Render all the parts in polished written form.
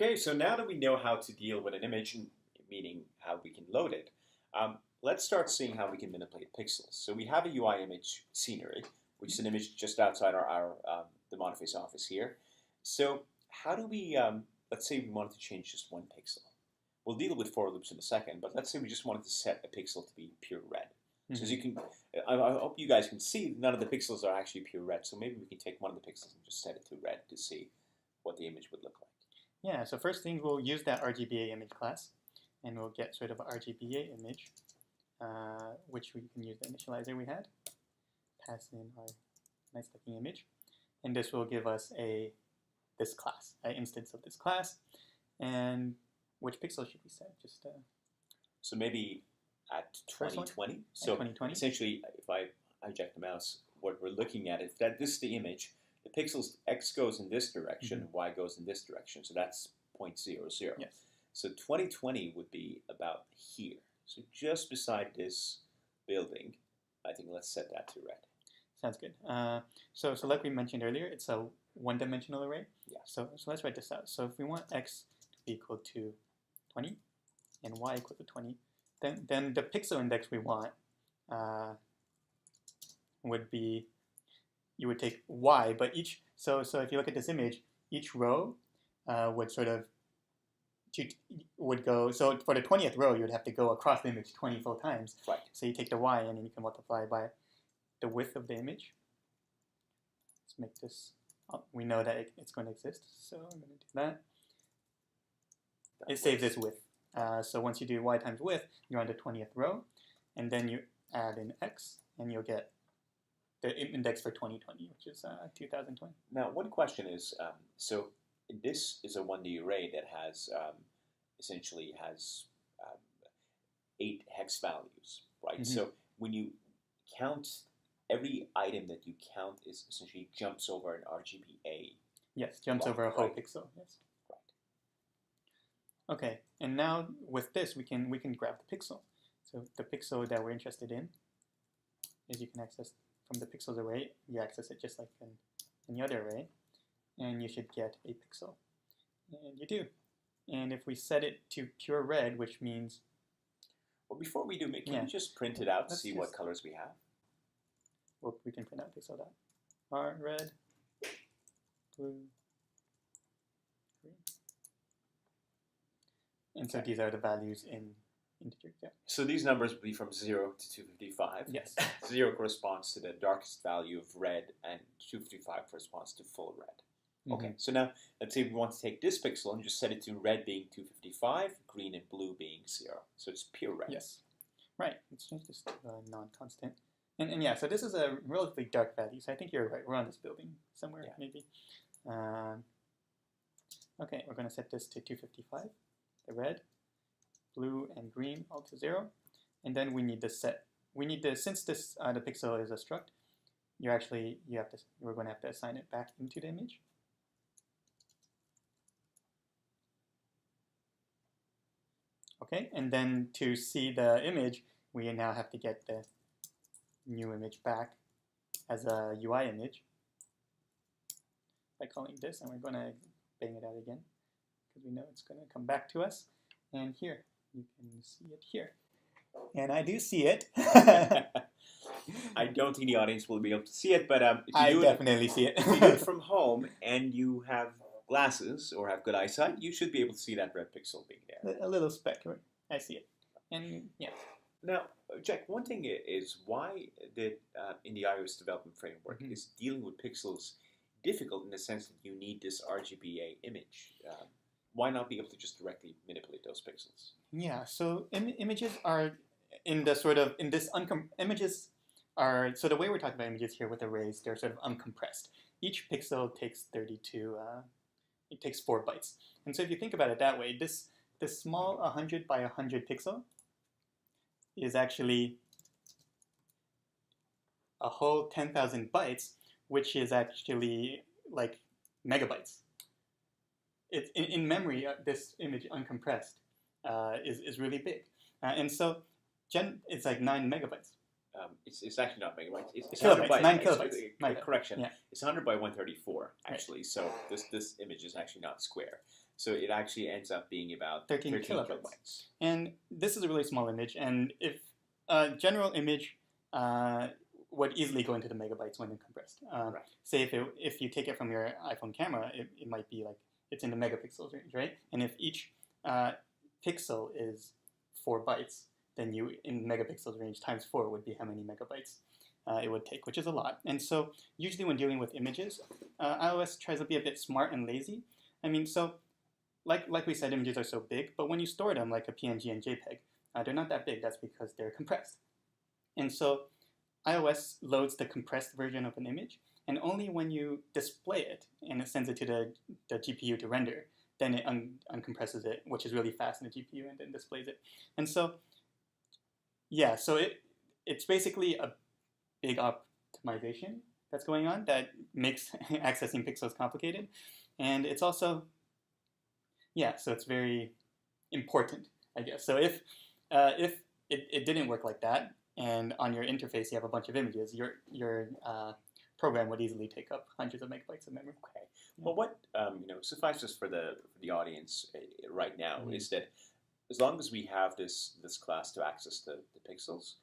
Okay, so now that we know how to deal with an image, meaning how we can load it, let's start seeing how we can manipulate pixels. So we have a UI image scenery, which is an image just outside the Monoface office here. So how do we, let's say we wanted to change just one pixel. We'll deal with for loops in a second, but let's say we just wanted to set a pixel to be pure red. So as you can, I hope you guys can see none of the pixels are actually pure red. So maybe we can take one of the pixels and just set it to red to see what the image would look like. Yeah, so first thing, we'll use that RGBA image class, and we'll get sort of an RGBA image, which we can use the initializer we had, pass in our nice looking image, and this will give us this class, an instance of this class. And which pixel should we set? Just so maybe at 2020. So 2020. Essentially, if I hijack the mouse, what we're looking at is that this is the image. The pixels X goes in this direction, Y goes in this direction. So that's 0.00. Yes. So 2020 would be about here. So just beside this building, I think let's set that to red. Sounds good. So like we mentioned earlier, it's a one-dimensional array. Yeah. So let's write this out. So if we want X to be equal to 20 and Y equal to 20, then the pixel index we want would be, you would take Y, but so if you look at this image, each row would go, so for the 20th row, you would have to go across the image 20 full times. Right. So you take the Y and then you can multiply by the width of the image. Let's make this, we know that it's going to exist, so I'm going to do that. It saves this width. So once you do Y times width, you're on the 20th row, and then you add in X, and you'll get the index for 2020, which is 2020. Now, one question is, so this is a 1D array that has essentially has 8 hex values, right? So when you count, every item that you count is essentially jumps over an RGBA. Yes, jumps over a whole pixel. Yes. Right. Okay, and now with this, we can grab the pixel. So the pixel that we're interested in is, you can access from the pixels array, you access it just like in any other array, and you should get a pixel. And you do. And if we set it to pure red, which means... Well, before we do, can we just print it out to see what colors we have? Well, we can print out pixel dot. R, red, blue, green. And so these are the values in integer. Yeah. So these numbers would be from 0 to 255. Yes. 0 corresponds to the darkest value of red, and 255 corresponds to full red. Okay, so now let's say we want to take this pixel and just set it to red being 255, green and blue being 0. So it's pure red. Yes. Right. Let's change this to a non-constant. And yeah, so this is a relatively dark value. So I think you're right. We're on this building somewhere, maybe. Okay, we're going to set this to 255, the red, blue and green all to 0, and then we need to set. We need to, since this the pixel is a struct, we're going to have to assign it back into the image. Okay, and then to see the image, we now have to get the new image back as a UI image by calling this, and we're going to bang it out again because we know it's going to come back to us. And here, you can see it here. And I do see it. I don't think the audience will be able to see it, but if I you definitely see it. If you do it from home and you have glasses or have good eyesight, you should be able to see that red pixel being there. A little speck, right? I see it. And yeah. Now, Jack, one thing is why did in the iOS development framework is dealing with pixels difficult in the sense that you need this RGBA image? Why not be able to just directly manipulate those pixels? Yeah, so images are in the sort of, images are, so the way we're talking about images here with arrays, they're sort of uncompressed. Each pixel takes 32, it takes 4 bytes. And so if you think about it that way, this small 100 by 100 pixel is actually a whole 10,000 bytes, which is actually like megabytes. It's in memory, this image uncompressed is really big. And so it's like 9 megabytes. It's actually not megabytes. It's kilobytes, 100 by, 9 kilobytes. Correction. Yeah. It's 100 by 134, actually. Right. So this image is actually not square. So it actually ends up being about 13 13 kilobytes. kilobytes. And this is a really small image, and if a general image would easily go into the megabytes when compressed. Right. Say if you take it from your iPhone camera, it might be like it's in the megapixels range, right? And if each pixel is 4 bytes, then you in megapixels range times 4 would be how many megabytes it would take, which is a lot. And so usually when dealing with images, iOS tries to be a bit smart and lazy. I mean, so like we said, images are so big, but when you store them like a PNG and JPEG, they're not that big. That's because they're compressed. And so iOS loads the compressed version of an image, and only when you display it and it sends it to the GPU to render, then it uncompresses it, which is really fast in the GPU, and then displays it. And so, yeah, so it's basically a big optimization that's going on that makes accessing pixels complicated. And it's also, yeah, so it's very important, I guess. So if it didn't work like that, and on your interface you have a bunch of images, your program would easily take up hundreds of megabytes of memory. Okay. Well, what suffices for the audience right now is that as long as we have this class to access the pixels,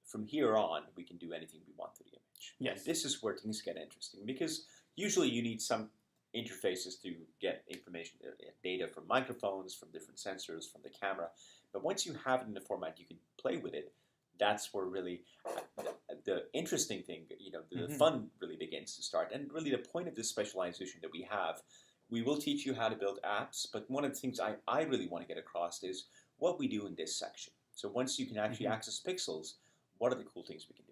from here on we can do anything we want to the image. Yes. And this is where things get interesting, because usually you need some interfaces to get information, data from microphones, from different sensors, from the camera. But once you have it in the format you can play with it, that's where really the interesting thing, the fun really begins to start. And really the point of this specialization that we have, we will teach you how to build apps, but one of the things I really want to get across is what we do in this section. So once you can actually access pixels, what are the cool things we can do?